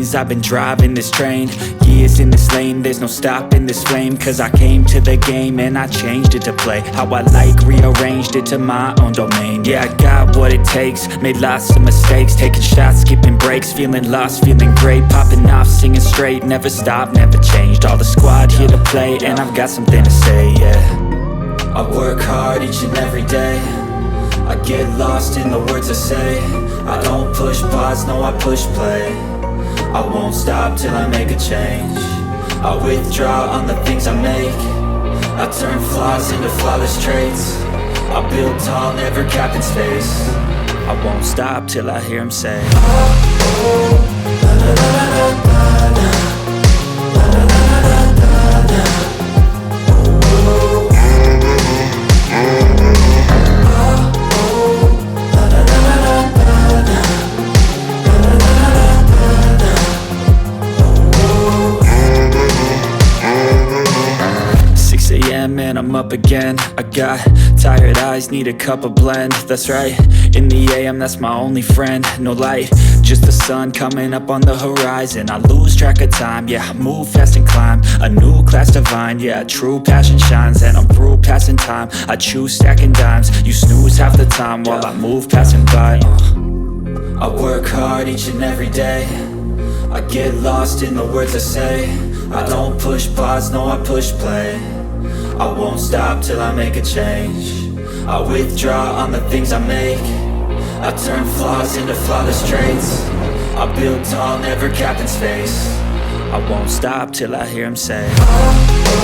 things. I've been driving this train, years in this lane, there's no stopping this flame. Cause I came to the game and I changed it to play how I like, rearranged it to my own domain. Yeah, I got what it takes, made lots of mistakes, taking shots, skipping breaks, feeling lost, feeling great, popping off, singing straight, never stopped, never changed. All the squad here to play, and I've got something to say, yeah. I work hard each and every day, I get lost in the words I say. I don't push pause, no I push play. I won't stop till I make a change. I withdraw on the things I make. I turn flaws into flawless traits. I build tall, never capped in space. I won't stop till I hear him say, oh, oh, la, la, la, la, la, la. And I'm up again. I got tired eyes, need a cup of blend. That's right, in the AM, that's my only friend. No light, just the sun coming up on the horizon. I lose track of time, yeah, I move fast and climb a new class divine, yeah, true passion shines. And I'm through passing time, I choose stacking dimes. You snooze half the time while I move passing by. I work hard each and every day, I get lost in the words I say. I don't push pause, no I push play. I won't stop till I make a change. I withdraw on the things I make. I turn flaws into flawless traits. I build tall, never capped in space. I won't stop till I hear him say, oh,